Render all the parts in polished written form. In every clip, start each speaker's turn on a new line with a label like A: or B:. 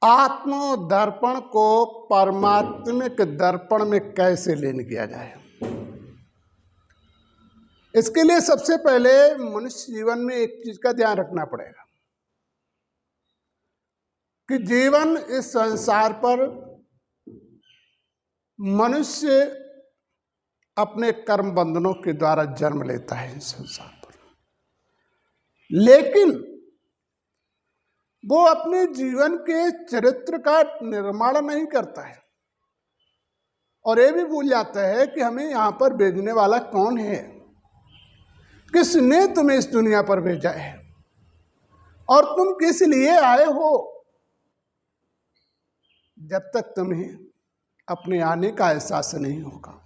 A: आत्म दर्पण को परमात्मिक दर्पण में कैसे लीन किया जाए। इसके लिए सबसे पहले मनुष्य जीवन में एक चीज का ध्यान रखना पड़ेगा कि जीवन इस संसार पर मनुष्य अपने कर्म बंधनों के द्वारा जन्म लेता है इस संसार पर, लेकिन वो अपने जीवन के चरित्र का निर्माण नहीं करता है और ये भी भूल जाता है कि हमें यहां पर भेजने वाला कौन है, किसने तुम्हें इस दुनिया पर भेजा है और तुम किस लिए आए हो। जब तक तुम्हें अपने आने का एहसास नहीं होगा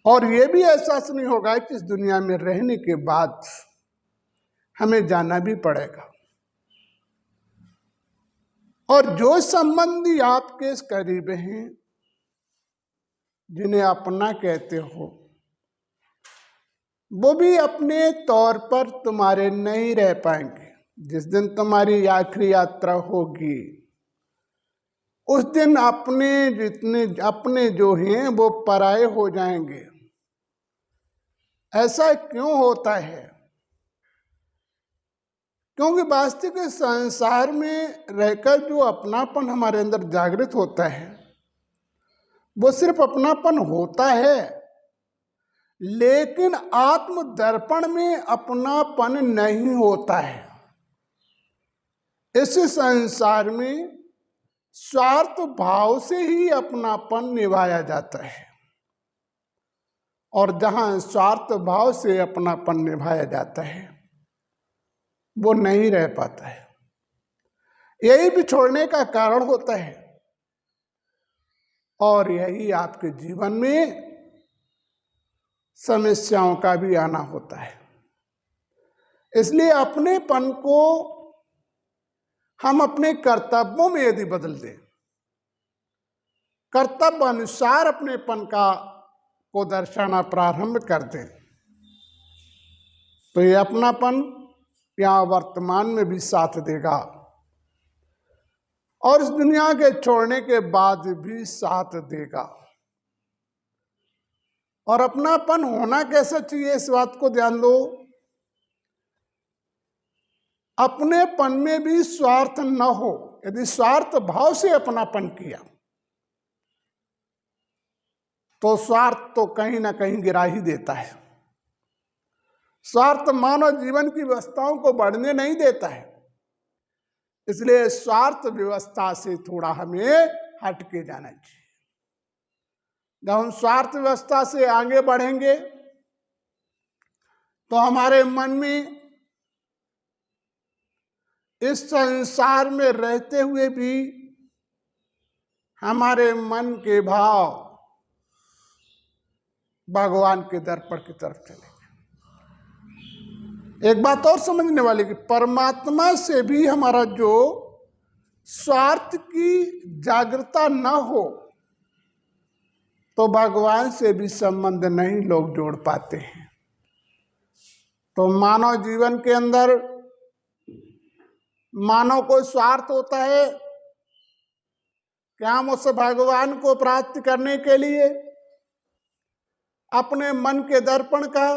A: और यह भी एहसास नहीं होगा कि इस दुनिया में रहने के बाद हमें जाना भी पड़ेगा और जो संबंधी आपके करीब हैं, जिन्हें अपना कहते हो, वो भी अपने तौर पर तुम्हारे नहीं रह पाएंगे। जिस दिन तुम्हारी आखिरी यात्रा होगी उस दिन अपने जो हैं वो पराये हो जाएंगे। ऐसा क्यों होता है? क्योंकि वास्तविक संसार में रहकर जो अपनापन हमारे अंदर जागृत होता है वो सिर्फ अपनापन होता है, लेकिन आत्म दर्पण में अपनापन नहीं होता है। इस संसार में स्वार्थ भाव से ही अपनापन निभाया जाता है और जहां स्वार्थ भाव से अपनापन निभाया जाता है वो नहीं रह पाता है। यही बिछोड़ने का कारण होता है और यही आपके जीवन में समस्याओं का भी आना होता है। इसलिए अपनेपन को हम अपने कर्तव्यों में यदि बदल दें, कर्तव्य अनुसार अपनेपन को दर्शाना प्रारंभ कर दें, तो ये अपनापन यहाँ वर्तमान में भी साथ देगा और इस दुनिया के छोड़ने के बाद भी साथ देगा। और अपनापन होना कैसा चाहिए, इस बात को ध्यान दो। अपनेपन में भी स्वार्थ न हो। यदि स्वार्थ भाव से अपनापन किया तो स्वार्थ तो कहीं ना कहीं गिरा ही देता है। स्वार्थ मानव जीवन की व्यवस्थाओं को बढ़ने नहीं देता है। इसलिए स्वार्थ व्यवस्था से थोड़ा हमें हट के जाना चाहिए। जब हम स्वार्थ व्यवस्था से आगे बढ़ेंगे तो हमारे मन में इस संसार में रहते हुए भी हमारे मन के भाव भगवान के दर्पण की तरफ चलेंगे। एक बात और समझने वाली कि परमात्मा से भी हमारा जो स्वार्थ की जागृता न हो तो भगवान से भी संबंध नहीं लोग जोड़ पाते हैं। तो मानव जीवन के अंदर मानव को स्वार्थ होता है कि हम उस भगवान को प्राप्त करने के लिए अपने मन के दर्पण का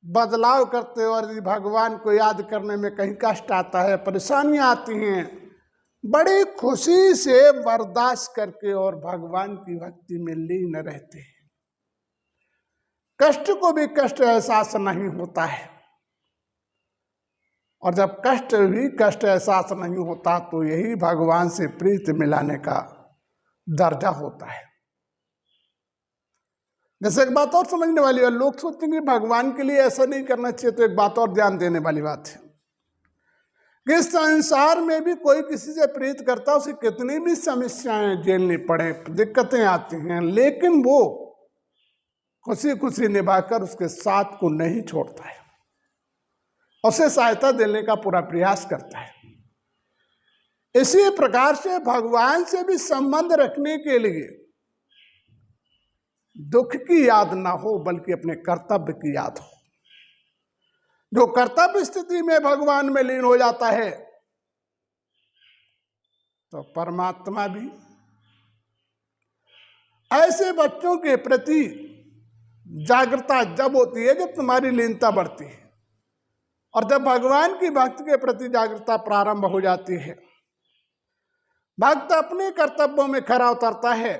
A: बदलाव करते हो और यदि भगवान को याद करने में कहीं कष्ट आता है, परेशानियां आती हैं, बड़ी खुशी से बर्दाश्त करके और भगवान की भक्ति में लीन रहते हैं। कष्ट को भी कष्ट एहसास नहीं होता है और जब कष्ट एहसास नहीं होता तो यही भगवान से प्रीति मिलाने का दर्जा होता है। जैसे एक बात और समझने वाली है, लोग सोचते हैं कि भगवान के लिए ऐसा नहीं करना चाहिए, तो एक बात और ध्यान देने वाली बात है कि संसार में भी कोई किसी से प्रीत करता है, उसे कितनी भी समस्याएं झेलनी पड़े, दिक्कतें आती हैं, लेकिन वो खुशी खुशी निभाकर उसके साथ को नहीं छोड़ता है, उसे सहायता देने का पूरा प्रयास करता है। इसी प्रकार से भगवान से भी संबंध रखने के लिए दुख की याद ना हो बल्कि अपने कर्तव्य की याद हो। जो कर्तव्य स्थिति में भगवान में लीन हो जाता है तो परमात्मा भी ऐसे बच्चों के प्रति जागरूकता जब होती है जब तुम्हारी लीनता बढ़ती है, और जब भगवान की भक्त के प्रति जागरूकता प्रारंभ हो जाती है, भक्त अपने कर्तव्यों में खरा उतरता है,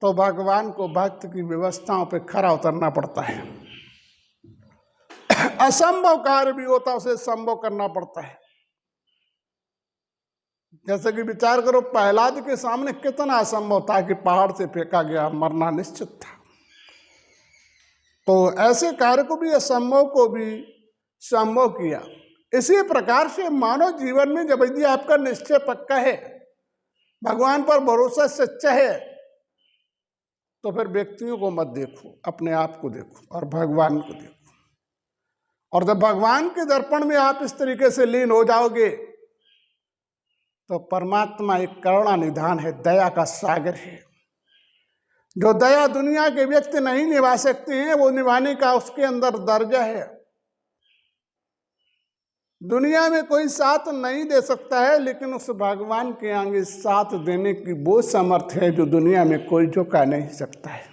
A: तो भगवान को भक्त की व्यवस्थाओं पे खरा उतरना पड़ता है। असंभव कार्य भी होता उसे संभव करना पड़ता है। जैसे कि विचार करो, प्रहलाद के सामने कितना असंभव था कि पहाड़ से फेंका गया, मरना निश्चित था। तो ऐसे कार्य को भी, असंभव को भी संभव किया। इसी प्रकार से मानव जीवन में जब यदि आपका निश्चय पक्का है, भगवान पर भरोसा सच्चा है, तो फिर व्यक्तियों को मत देखो, अपने आप को देखो और भगवान को देखो। और जब भगवान के दर्पण में आप इस तरीके से लीन हो जाओगे, तो परमात्मा एक करुणा निधान है, दया का सागर है। जो दया दुनिया के व्यक्ति नहीं निभा सकते हैं, वो निभाने का उसके अंदर दर्जा है। दुनिया में कोई साथ नहीं दे सकता है, लेकिन उस भगवान के आगे साथ देने की वो समर्थ है जो दुनिया में कोई झुका नहीं सकता है।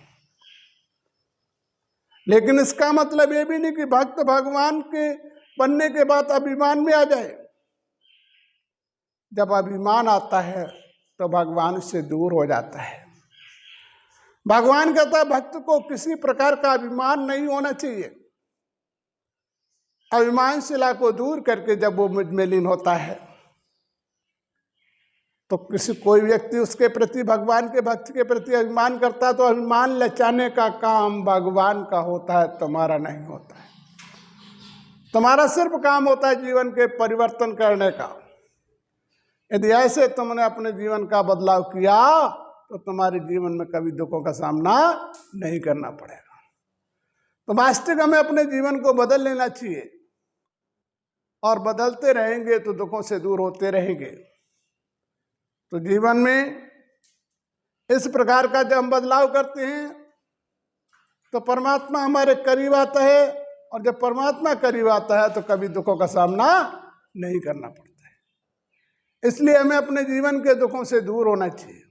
A: लेकिन इसका मतलब ये भी नहीं कि भक्त भगवान के बनने के बाद अभिमान में आ जाए। जब अभिमान आता है तो भगवान से दूर हो जाता है। भगवान कहता है भक्त को किसी प्रकार का अभिमान नहीं होना चाहिए। अभिमान शिला को दूर करके जब वो मुझ में लीन होता है, तो कोई व्यक्ति उसके प्रति, भगवान के भक्त के प्रति अभिमान करता है, तो अभिमान लचाने का काम भगवान का होता है, तुम्हारा नहीं होता है। तुम्हारा सिर्फ काम होता है जीवन के परिवर्तन करने का। यदि ऐसे तुमने अपने जीवन का बदलाव किया, तो तुम्हारे जीवन में कभी दुखों का सामना नहीं करना पड़ेगा। तो वास्तविक हमें अपने जीवन को बदल लेना चाहिए, और बदलते रहेंगे तो दुखों से दूर होते रहेंगे। तो जीवन में इस प्रकार का जब हम बदलाव करते हैं, तो परमात्मा हमारे करीब आता है, और जब परमात्मा करीब आता है तो कभी दुखों का सामना नहीं करना पड़ता है। इसलिए हमें अपने जीवन के दुखों से दूर होना चाहिए,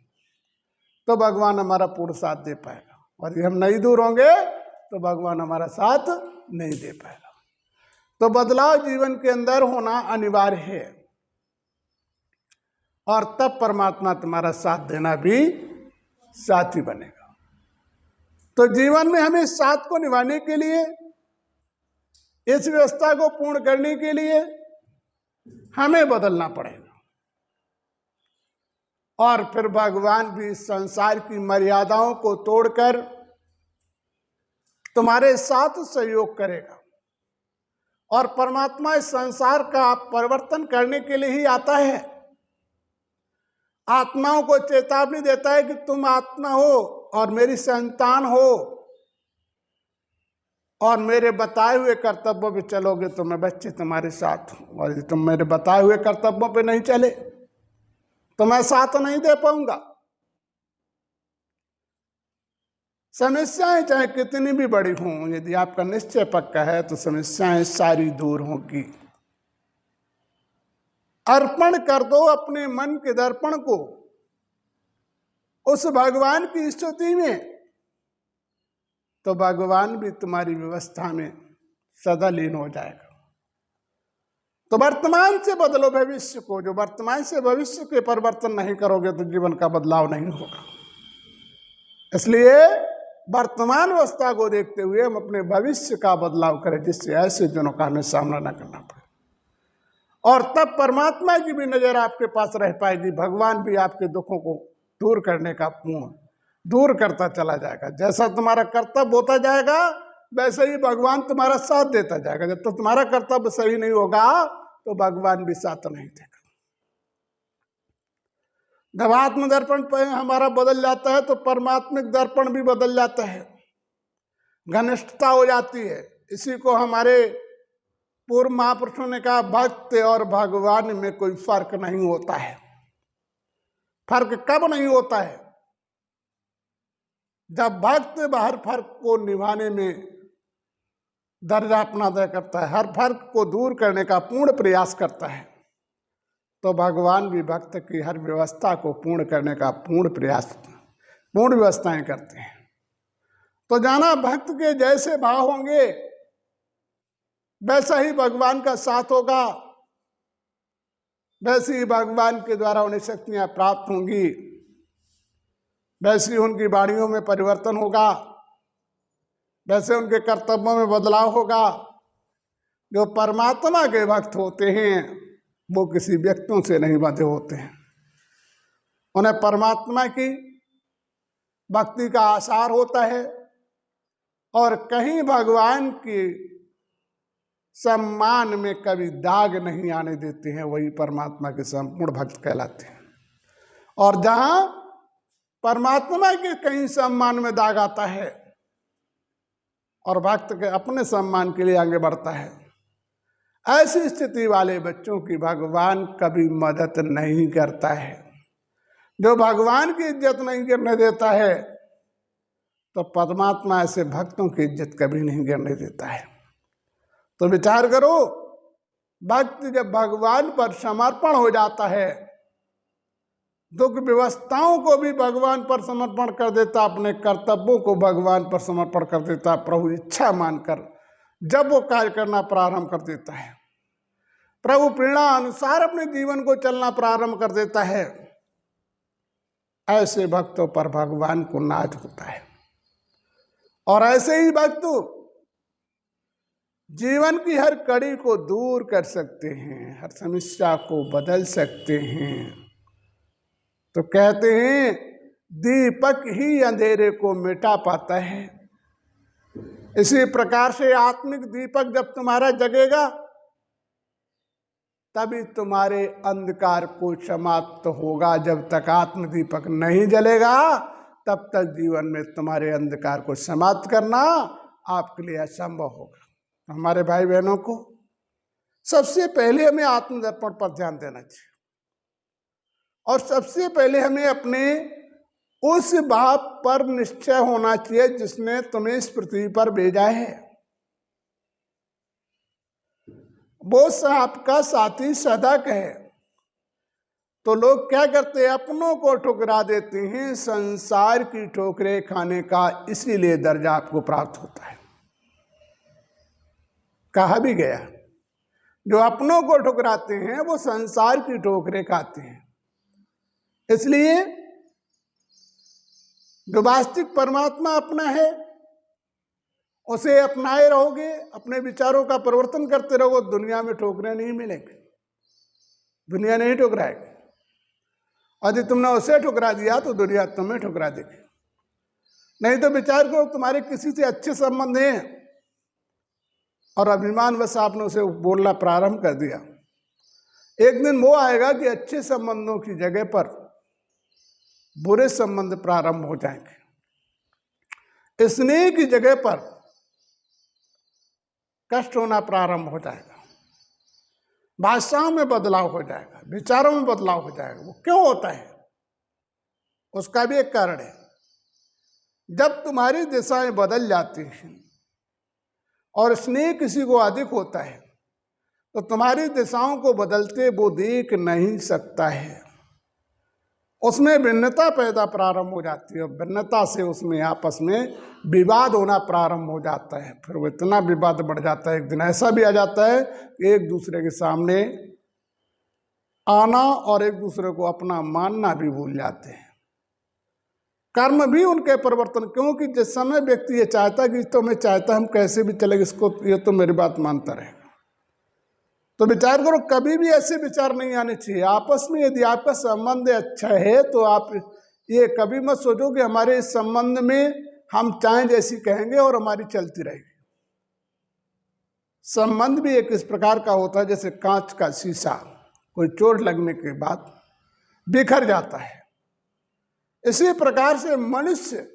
A: तो भगवान हमारा पूर्ण साथ दे पाएगा। और यदि हम नहीं दूर होंगे तो भगवान हमारा साथ नहीं दे पाएगा। तो बदलाव जीवन के अंदर होना अनिवार्य है, और तब परमात्मा तुम्हारा साथ देना भी साथी बनेगा। तो जीवन में हमें साथ को निभाने के लिए, इस व्यवस्था को पूर्ण करने के लिए हमें बदलना पड़ेगा। और फिर भगवान भी संसार की मर्यादाओं को तोड़कर तुम्हारे साथ सहयोग करेगा। और परमात्मा इस संसार का परिवर्तन करने के लिए ही आता है। आत्माओं को चेतावनी देता है कि तुम आत्मा हो और मेरी संतान हो, और मेरे बताए हुए कर्तव्यों पे चलोगे तो मैं बच्चे तुम्हारे साथ हूं। और यदि तुम मेरे बताए हुए कर्तव्यों पे नहीं चले तो मैं साथ नहीं दे पाऊंगा। समस्याएं चाहे कितनी भी बड़ी हों, यदि आपका निश्चय पक्का है तो समस्याएं सारी दूर होंगी। अर्पण कर दो अपने मन के दर्पण को उस भगवान की स्तुति में, तो भगवान भी तुम्हारी व्यवस्था में सदा लीन हो जाएगा। तो वर्तमान से बदलो भविष्य को। जो वर्तमान से भविष्य के परिवर्तन नहीं करोगे तो जीवन का बदलाव नहीं होगा। इसलिए वर्तमान अवस्था को देखते हुए हम अपने भविष्य का बदलाव करें, जिससे ऐसे दिनों का हमें सामना न करना पड़े। और तब परमात्मा की भी नजर आपके पास रह पाएगी। भगवान भी आपके दुखों को दूर करने का पूर्ण दूर करता चला जाएगा। जैसा तुम्हारा कर्तव्य होता जाएगा, वैसे ही भगवान तुम्हारा साथ देता जाएगा। जब तक तुम्हारा कर्तव्य सही नहीं होगा तो भगवान भी साथ नहीं देगा। जब आत्म दर्पण पर हमारा बदल जाता है तो परमात्मिक दर्पण भी बदल जाता है, घनिष्ठता हो जाती है। इसी को हमारे पूर्व महापुरुषों ने कहा, भक्त और भगवान में कोई फर्क नहीं होता है। फर्क कब नहीं होता है? जब भक्त हर फर्क को निभाने में दर्जा अपना तय करता है, हर फर्क को दूर करने का पूर्ण प्रयास करता है, तो भगवान भी भक्त की हर व्यवस्था को पूर्ण करने का पूर्ण व्यवस्थाएं करते हैं। तो जाना भक्त के जैसे भाव होंगे वैसा ही भगवान का साथ होगा, वैसे ही भगवान के द्वारा उन्हें शक्तियां प्राप्त होंगी, वैसे ही उनकी वाणियों में परिवर्तन होगा, वैसे उनके कर्तव्यों में बदलाव होगा। जो परमात्मा के भक्त होते हैं वो किसी व्यक्तियों से नहीं बंधे होते हैं। उन्हें परमात्मा की भक्ति का आसार होता है और कहीं भगवान के सम्मान में कभी दाग नहीं आने देते हैं, वही परमात्मा के संपूर्ण भक्त कहलाते हैं। और जहां परमात्मा के कहीं सम्मान में दाग आता है और भक्त के अपने सम्मान के लिए आगे बढ़ता है, ऐसी स्थिति वाले बच्चों की भगवान कभी मदद नहीं करता है। जो भगवान की इज्जत नहीं करने देता है तो परमात्मा ऐसे भक्तों की इज्जत कभी नहीं करने देता है। तो विचार करो, भक्त जब भगवान पर समर्पण हो जाता है, दुख व्यवस्थाओं को भी भगवान पर समर्पण कर देता, अपने कर्तव्यों को भगवान पर समर्पण कर देता, प्रभु इच्छा मानकर जब वो कार्य करना प्रारंभ कर देता है, प्रभु प्रेरणा अनुसार अपने जीवन को चलना प्रारंभ कर देता है, ऐसे भक्तों पर भगवान को नाज होता है। और ऐसे ही भक्त जीवन की हर कड़ी को दूर कर सकते हैं, हर समस्या को बदल सकते हैं। तो कहते हैं दीपक ही अंधेरे को मिटा पाता है। इसी प्रकार से आत्मिक दीपक जब तुम्हारा जगेगा तभी तुम्हारे अंधकार को समाप्त होगा। जब तक आत्म दीपक नहीं जलेगा तब तक जीवन में तुम्हारे अंधकार को समाप्त करना आपके लिए असंभव होगा। हमारे भाई बहनों को सबसे पहले हमें आत्मदर्पण पर ध्यान देना चाहिए और सबसे पहले हमें अपने उस बाप पर निश्चय होना चाहिए जिसने तुम्हें इस पृथ्वी पर भेजा है। वो आपका साथी साधक है। तो लोग क्या करते हैं, अपनों को ठुकरा देते हैं। संसार की ठोकरें खाने का इसीलिए दर्जा आपको प्राप्त होता है। कहा भी गया, जो अपनों को ठुकराते हैं वो संसार की ठोकरें खाते हैं। इसलिए जो वास्तविक परमात्मा अपना है उसे अपनाए रहोगे, अपने विचारों का परिवर्तन करते रहोगे, दुनिया में ठोकरें नहीं मिलेंगी, दुनिया नहीं ठुकराएगी। यदि तुमने उसे ठुकरा दिया तो दुनिया तुम्हें ठुकरा देगी। नहीं तो विचार करो, तुम्हारे किसी से अच्छे संबंध हैं और अभिमानवश आपने उसे बोलना प्रारंभ कर दिया, एक दिन वो आएगा कि अच्छे संबंधों की जगह पर बुरे संबंध प्रारंभ हो जाएंगे। स्नेह की जगह पर कष्ट होना प्रारंभ हो जाएगा, भाषाओं में बदलाव हो जाएगा, विचारों में बदलाव हो जाएगा। वो क्यों होता है? उसका भी एक कारण है। जब तुम्हारी दिशाएं बदल जाती हैं और स्नेह किसी को अधिक होता है तो तुम्हारी दिशाओं को बदलते वो देख नहीं सकता है। उसमें भिन्नता पैदा प्रारंभ हो जाती है और भिन्नता से उसमें आपस में विवाद होना प्रारंभ हो जाता है। फिर वो इतना विवाद बढ़ जाता है, एक दिन ऐसा भी आ जाता है कि एक दूसरे के सामने आना और एक दूसरे को अपना मानना भी भूल जाते हैं। कर्म भी उनके परिवर्तन, क्योंकि जिस समय व्यक्ति ये चाहता कि तो मैं चाहता हम कैसे भी चलेगा, इसको ये तो मेरी बात मानता रहेगा। तो विचार करो, कभी भी ऐसे विचार नहीं आने चाहिए आपस में। यदि आपका संबंध अच्छा है तो आप ये कभी मत सोचो कि हमारे इस संबंध में हम चाहें जैसी कहेंगे और हमारी चलती रहेगी। संबंध भी एक इस प्रकार का होता है जैसे कांच का शीशा, कोई चोट लगने के बाद बिखर जाता है। इसी प्रकार से मनुष्य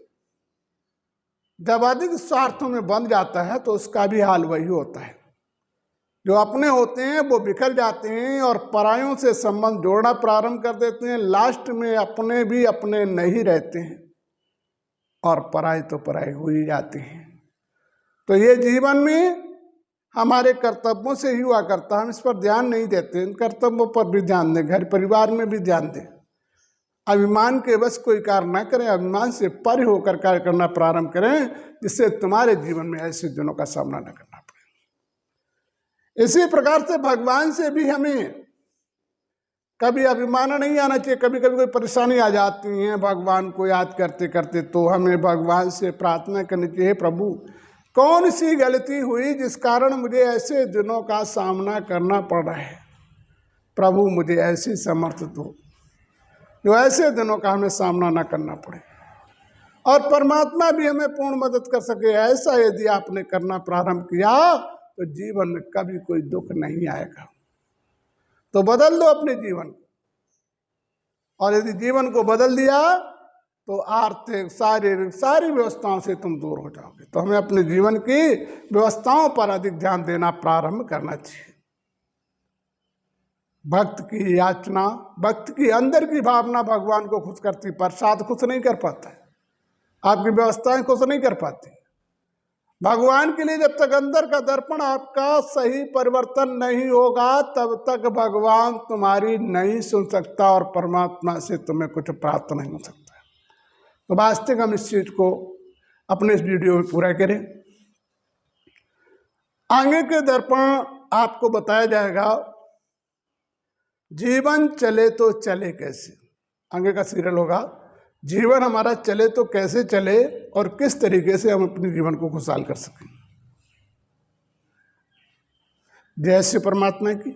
A: जब अधिक स्वार्थों में बंध जाता है तो उसका भी हाल वही होता है। जो अपने होते हैं वो बिखर जाते हैं और परायों से संबंध जोड़ना प्रारंभ कर देते हैं। लास्ट में अपने भी अपने नहीं रहते हैं और पराये तो पराये हो ही जाते हैं। तो ये जीवन में हमारे कर्तव्यों से ही हुआ करता, हम इस पर ध्यान नहीं देते। इन कर्तव्यों पर भी ध्यान दें, घर परिवार में भी ध्यान दें। अभिमान के बस कोई कार्य न करें, अभिमान से परे होकर कार्य करना प्रारंभ करें, जिससे तुम्हारे जीवन में ऐसे दिनों का सामना न करना पड़े। इसी प्रकार से भगवान से भी हमें कभी अभिमान नहीं आना चाहिए। कभी कभी कोई परेशानी आ जाती है भगवान को याद करते करते, तो हमें भगवान से प्रार्थना करनी चाहिए, प्रभु कौन सी गलती हुई जिस कारण मुझे ऐसे दिनों का सामना करना पड़ रहा है। प्रभु मुझे ऐसी समर्थ दो जो ऐसे दिनों का हमें सामना ना करना पड़े, और परमात्मा भी हमें पूर्ण मदद कर सके। ऐसा यदि आपने करना प्रारंभ किया तो जीवन में कभी कोई दुख नहीं आएगा। तो बदल दो अपने जीवन को, और यदि जीवन को बदल दिया तो आर्थिक शारीरिक सारी व्यवस्थाओं से तुम दूर हो जाओगे। तो हमें अपने जीवन की व्यवस्थाओं पर अधिक ध्यान देना प्रारंभ करना चाहिए। भक्त की याचना, भक्त की अंदर की भावना भगवान को खुश करती, प्रसाद खुश नहीं कर पाता है, आपकी व्यवस्थाएं खुश नहीं कर पाती। भगवान के लिए जब तक अंदर का दर्पण आपका सही परिवर्तन नहीं होगा, तब तक भगवान तुम्हारी नहीं सुन सकता और परमात्मा से तुम्हें कुछ प्राप्त नहीं हो सकता। तो वास्तविक हम इस चीज को अपने इस वीडियो में पूरा करें। आगे के दर्पण आपको बताया जाएगा, जीवन चले तो चले कैसे। आगे का सीरियल होगा, जीवन हमारा चले तो कैसे चले और किस तरीके से हम अपने जीवन को खुशहाल कर सकें। जय श्री परमात्मा की।